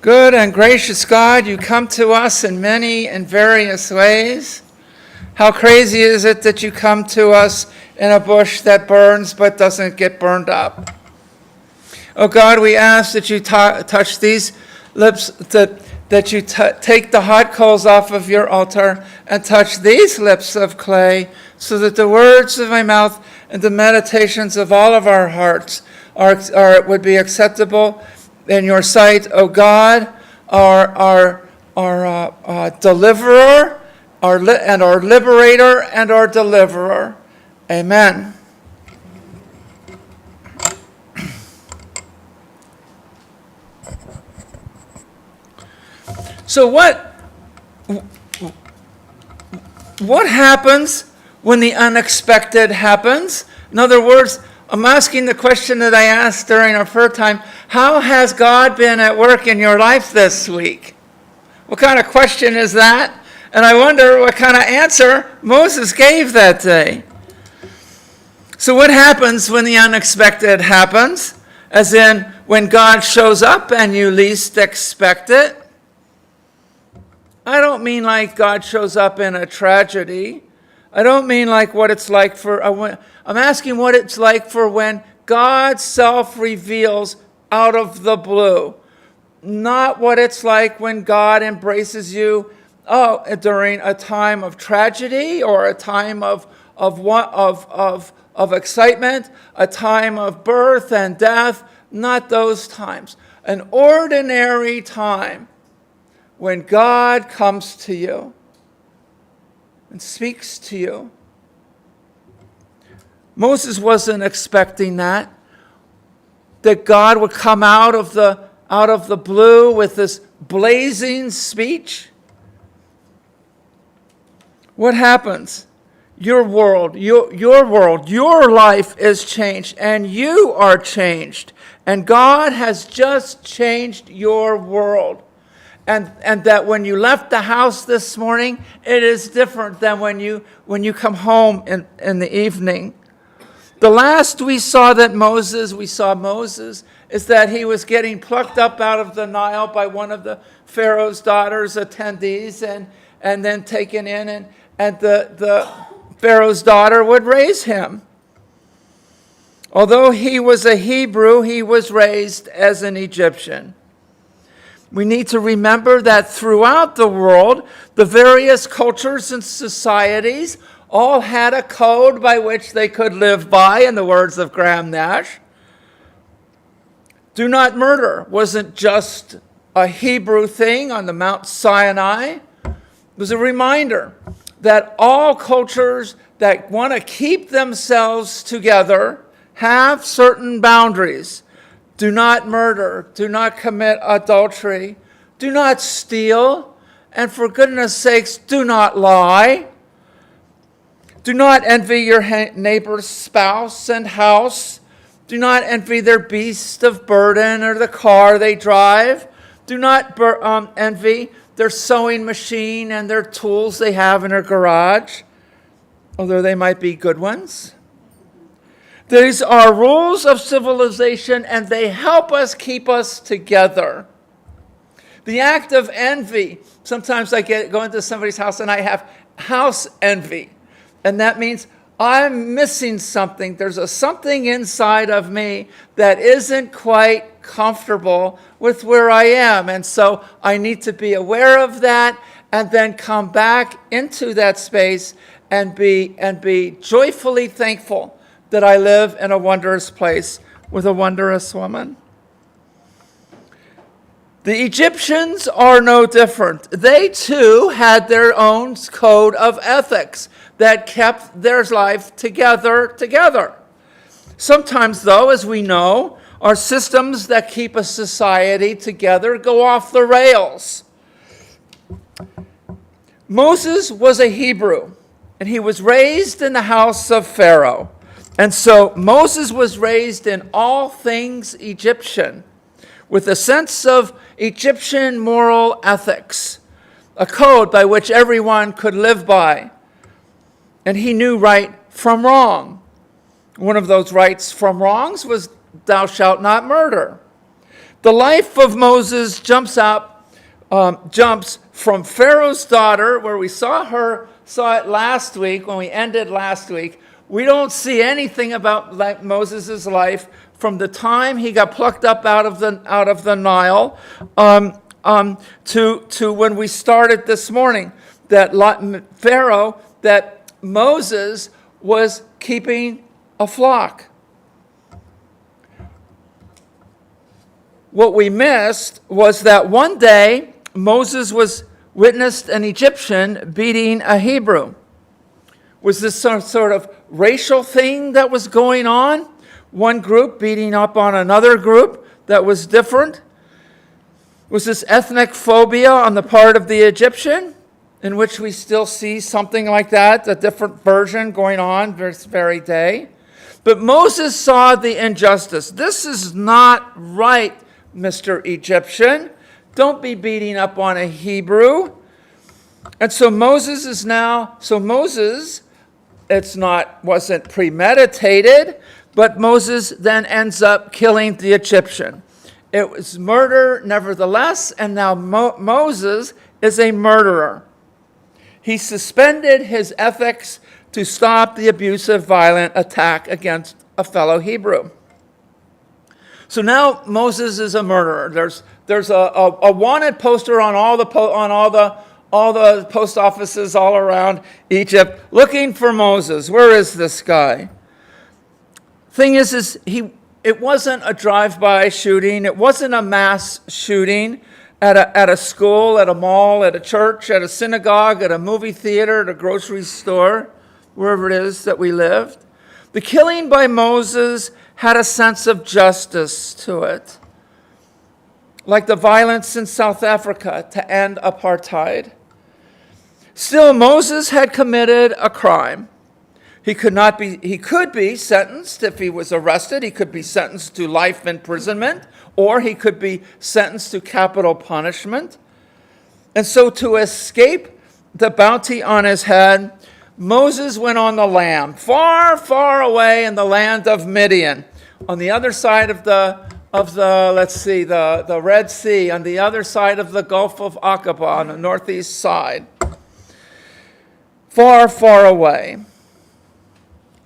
Good and gracious God, you come to us in many and various ways. How crazy is it that you come to us in a bush that burns but doesn't get burned up? Oh God, we ask that you touch these lips, that you take the hot coals off of your altar and touch these lips of clay, so that the words of my mouth and the meditations of all of our hearts would be acceptable in your sight, O God, our deliverer, our liberator, and our deliverer. Amen. So what happens when the unexpected happens? In other words, I'm asking the question that I asked during our prayer time: how has God been at work in your life this week? What kind of question is that? And I wonder what kind of answer Moses gave that day. So what happens when the unexpected happens? As in, when God shows up and you least expect it? I don't mean like God shows up in a tragedy. I don't mean like what it's like for, I'm asking what it's like for when God self-reveals out of the blue. Not what it's like when God embraces you during a time of tragedy or a time of excitement, a time of birth and death. Not those times. An ordinary time when God comes to you and speaks to you. Moses wasn't expecting that God would come out of the blue with this blazing speech. What happens? Your world, your life is changed, and you are changed. And God has just changed your world. And that when you left the house this morning, it is different than when you come home in the evening. The last we saw Moses is that he was getting plucked up out of the Nile by one of the Pharaoh's daughter's attendees and then taken in, and the Pharaoh's daughter would raise him. Although he was a Hebrew, he was raised as an Egyptian. We need to remember that throughout the world, the various cultures and societies all had a code by which they could live by, in the words of Graham Nash. Do not murder wasn't just a Hebrew thing on the Mount Sinai. It was a reminder that all cultures that want to keep themselves together have certain boundaries. Do not murder. Do not commit adultery. Do not steal. And for goodness sakes, do not lie. Do not envy your neighbor's spouse and house. Do not envy their beast of burden or the car they drive. Do not envy their sewing machine and their tools they have in their garage, although they might be good ones. These are rules of civilization, and they help us keep us together. The act of envy, sometimes I go into somebody's house and I have house envy. And that means I'm missing something. There's something inside of me that isn't quite comfortable with where I am. And so I need to be aware of that and then come back into that space and be joyfully thankful that I live in a wondrous place with a wondrous woman. The Egyptians are no different. They too had their own code of ethics that kept their life together. Sometimes, though, as we know, our systems that keep a society together go off the rails. Moses was a Hebrew, and he was raised in the house of Pharaoh. And so Moses was raised in all things Egyptian, with a sense of Egyptian moral ethics, a code by which everyone could live by. And he knew right from wrong. One of those rights from wrongs was, thou shalt not murder. The life of Moses jumps from Pharaoh's daughter, where we saw it last week, when we ended last week. We don't see anything about Moses' life from the time he got plucked up out of the Nile to when we started this morning. That Moses was keeping a flock. What we missed was that one day Moses witnessed an Egyptian beating a Hebrew. Was this some sort of racial thing that was going on? One group beating up on another group that was different? Was this ethnic phobia on the part of the Egyptian, in which we still see something like that, a different version going on this very day? But Moses saw the injustice. This is not right, Mr. Egyptian. Don't be beating up on a Hebrew. And so Moses, wasn't premeditated, but Moses then ends up killing the Egyptian. It was murder nevertheless, and now Moses is a murderer. He suspended his ethics to stop the abusive, violent attack against a fellow Hebrew. So now Moses is a murderer. There's a wanted poster on all the post offices all around Egypt, looking for Moses. Where is this guy? Thing is it wasn't a drive-by shooting. It wasn't a mass shooting at a school, at a mall, at a church, at a synagogue, at a movie theater, at a grocery store, wherever it is that we lived. The killing by Moses had a sense of justice to it, like the violence in South Africa to end apartheid. Still, Moses had committed a crime. He could be sentenced if he was arrested. He could be sentenced to life imprisonment, or he could be sentenced to capital punishment. And so to escape the bounty on his head, Moses went on the lam, far, far away in the land of Midian, on the other side of the Red Sea, on the other side of the Gulf of Aqaba, on the northeast side. Far, far away.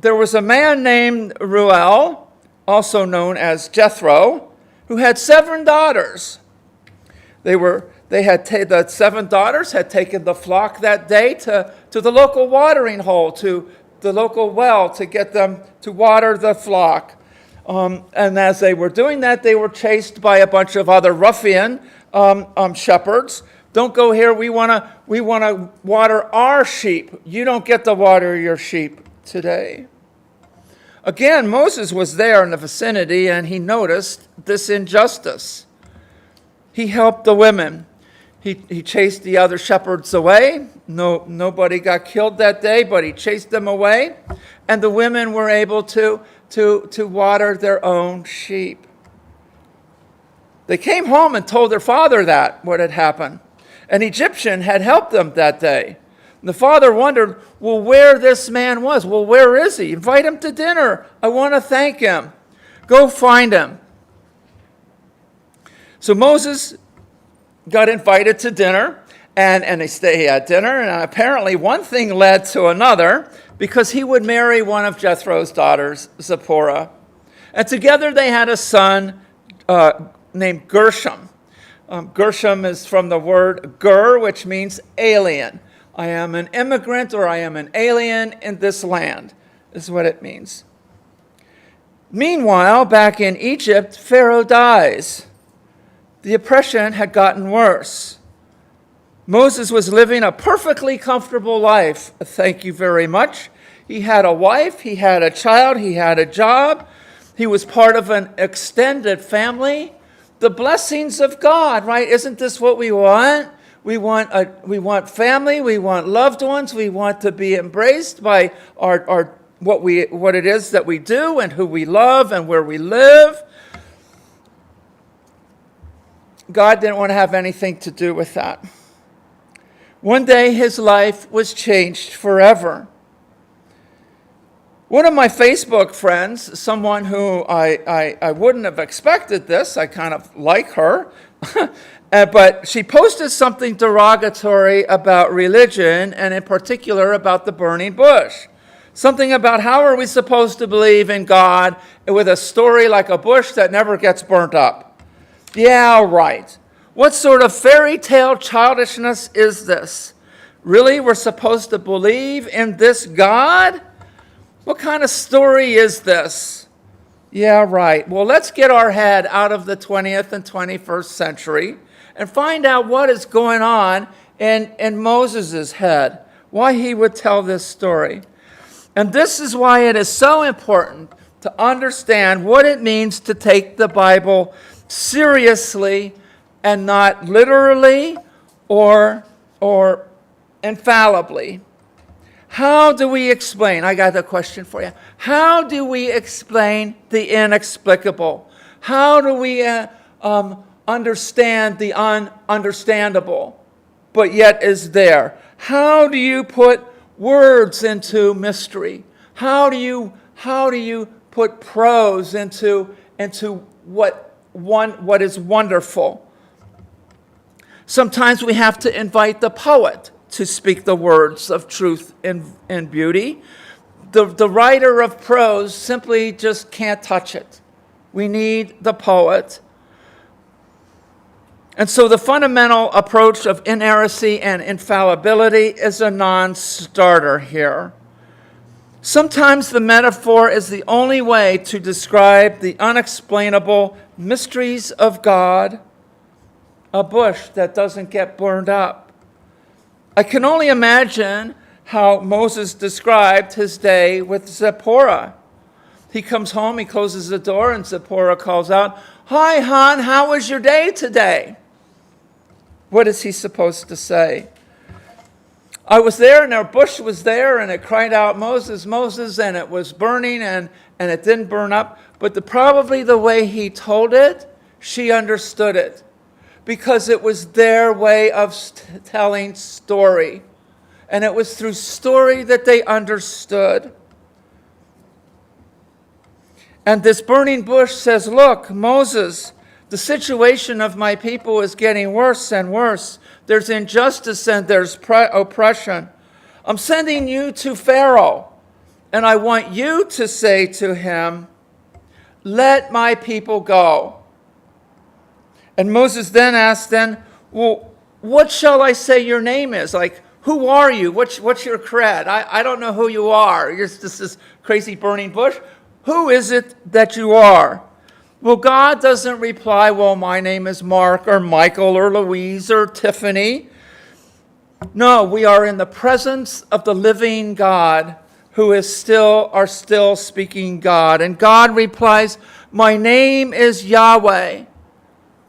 There was a man named Reuel, also known as Jethro, who had 7 daughters. The 7 daughters had taken the flock that day to the local watering hole, to the local well, to get them to water the flock. And as they were doing that, they were chased by a bunch of other ruffian shepherds. Don't go here. We want to water our sheep. You don't get to water your sheep today. Again, Moses was there in the vicinity, and he noticed this injustice. He helped the women. He chased the other shepherds away. Nobody got killed that day, but he chased them away, and the women were able to water their own sheep. They came home and told their father what had happened. An Egyptian had helped them that day. And the father wondered, where this man was. Where is he? Invite him to dinner. I want to thank him. Go find him. So Moses got invited to dinner, and he had dinner, and apparently one thing led to another, because he would marry one of Jethro's daughters, Zipporah. And together they had a son named Gershom. Gershom is from the word ger, which means alien. I am an immigrant, or I am an alien in this land, is what it means. Meanwhile, back in Egypt, Pharaoh dies. The oppression had gotten worse. Moses was living a perfectly comfortable life, thank you very much. He had a wife, he had a child, he had a job. He was part of an extended family. The blessings of God, right? Isn't this what we want? We want family, we want loved ones, we want to be embraced by what it is that we do and who we love and where we live. God didn't want to have anything to do with that. One day his life was changed forever. One of my Facebook friends, someone who I wouldn't have expected this, I kind of like her, but she posted something derogatory about religion, and in particular about the burning bush. Something about how are we supposed to believe in God with a story like a bush that never gets burnt up? Yeah, right. What sort of fairy tale childishness is this? Really, we're supposed to believe in this God? What kind of story is this? Yeah, right. Well, let's get our head out of the 20th and 21st century and find out what is going on in Moses' head, why he would tell this story. And this is why it is so important to understand what it means to take the Bible seriously and not literally or infallibly. How do we explain? I got a question for you. How do we explain the inexplicable? How do we understand the ununderstandable, but yet is there? How do you put words into mystery? How do you put prose into what is wonderful? Sometimes we have to invite the poet to speak the words of truth and beauty. The writer of prose simply just can't touch it. We need the poet. And so the fundamental approach of inerrancy and infallibility is a non-starter here. Sometimes the metaphor is the only way to describe the unexplainable mysteries of God, a bush that doesn't get burned up. I can only imagine how Moses described his day with Zipporah. He comes home, he closes the door, and Zipporah calls out, "Hi, hon, how was your day today?" What is he supposed to say? I was there, and our bush was there, and it cried out, "Moses, Moses," and it was burning, and it didn't burn up. But probably the way he told it, she understood it, because it was their way of telling story. And it was through story that they understood. And this burning bush says, "Look, Moses, the situation of my people is getting worse and worse. There's injustice and there's oppression. I'm sending you to Pharaoh, and I want you to say to him, 'Let my people go.'" And Moses then asked "Well, what shall I say your name is? Like, who are you? What's your cred? I don't know who you are. You're just this crazy burning bush. Who is it that you are?" Well, God doesn't reply, "Well, my name is Mark or Michael or Louise or Tiffany." No, we are in the presence of the living God who is still speaking God. And God replies, "My name is Yahweh,"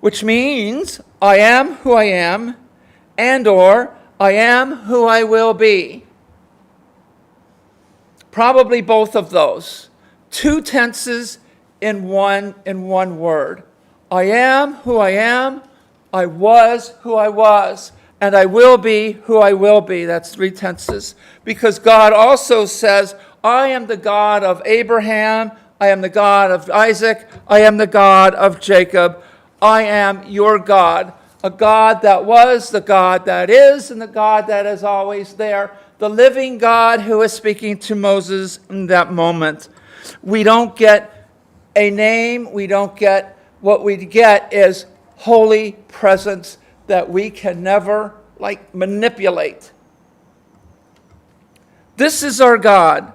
which means I am who I am, and or I am who I will be. Probably both of those. Two tenses in one word. I am who I am, I was who I was, and I will be who I will be. That's three tenses. Because God also says, I am the God of Abraham, I am the God of Isaac, I am the God of Jacob. I am your God, a God that was, the God that is, and the God that is always there, the living God who is speaking to Moses in that moment. We don't get a name, we don't get, what we get is holy presence that we can never manipulate. This is our God.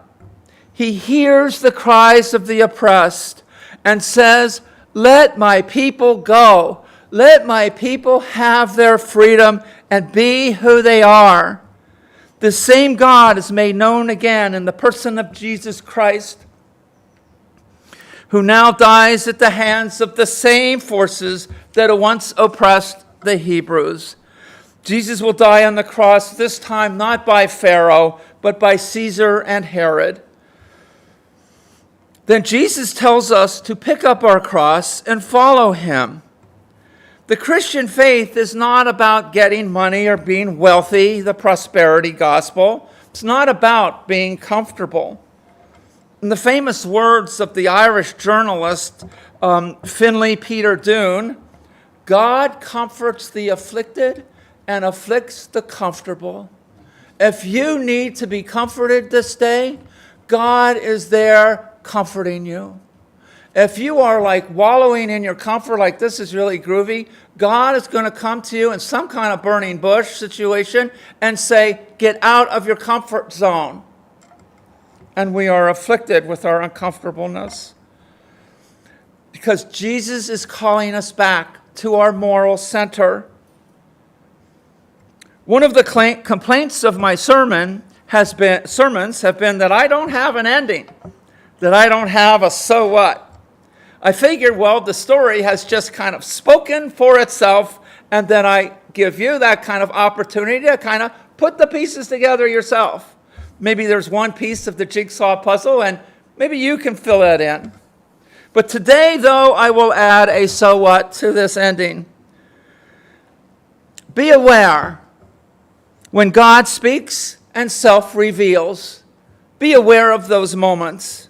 He hears the cries of the oppressed and says, let my people go. Let my people have their freedom and be who they are. The same God is made known again in the person of Jesus Christ, who now dies at the hands of the same forces that once oppressed the Hebrews. Jesus will die on the cross, this time not by Pharaoh, but by Caesar and Herod. Then Jesus tells us to pick up our cross and follow him. The Christian faith is not about getting money or being wealthy, the prosperity gospel. It's not about being comfortable. In the famous words of the Irish journalist Finlay Peter Doone, God comforts the afflicted and afflicts the comfortable. If you need to be comforted this day, God is there comforting you. If you are like wallowing in your comfort, like this is really groovy, God is going to come to you in some kind of burning bush situation and say, get out of your comfort zone. And we are afflicted with our uncomfortableness. Because Jesus is calling us back to our moral center. One of the complaints of my sermons have been that I don't have an ending, that I don't have a so what. I figured, well, the story has just kind of spoken for itself, and then I give you that kind of opportunity to kind of put the pieces together yourself. Maybe there's one piece of the jigsaw puzzle, and maybe you can fill that in. But today, though, I will add a so what to this ending. Be aware when God speaks and self-reveals. Be aware of those moments.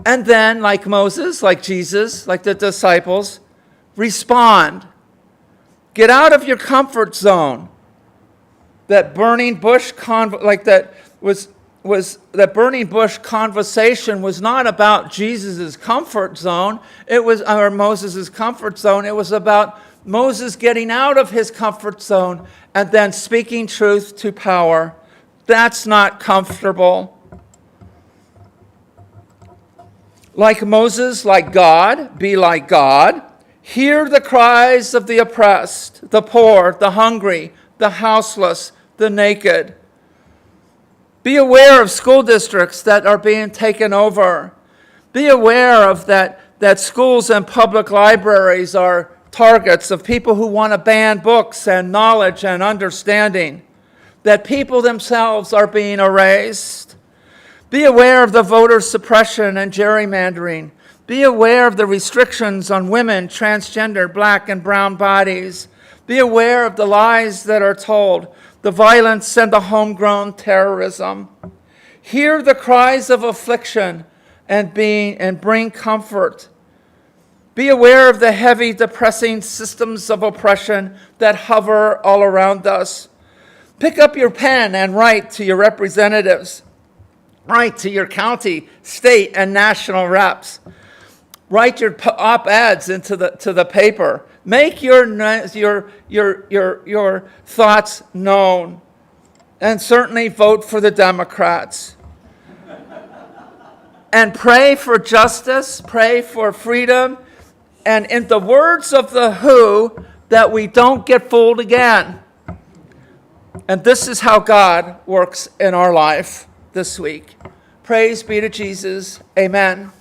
And then, like Moses, like Jesus, like the disciples, respond. Get out of your comfort zone. That burning bush that burning bush conversation was not about Jesus' comfort zone. It was Moses' comfort zone. It was about Moses getting out of his comfort zone and then speaking truth to power. That's not comfortable. Like Moses, like God, be like God. Hear the cries of the oppressed, the poor, the hungry, the houseless, the naked. Be aware of school districts that are being taken over. Be aware of that schools and public libraries are targets of people who want to ban books and knowledge and understanding. That people themselves are being erased. Be aware of the voter suppression and gerrymandering. Be aware of the restrictions on women, transgender, black and brown bodies. Be aware of the lies that are told, the violence and the homegrown terrorism. Hear the cries of affliction and bring comfort. Be aware of the heavy, depressing systems of oppression that hover all around us. Pick up your pen and write to your representatives. Write to your county, state, and national reps. Write your op-eds to the paper. Make your thoughts known. And certainly vote for the Democrats. And pray for justice, pray for freedom, and in the words of the Who, that we don't get fooled again. And this is how God works in our life this week. Praise be to Jesus. Amen.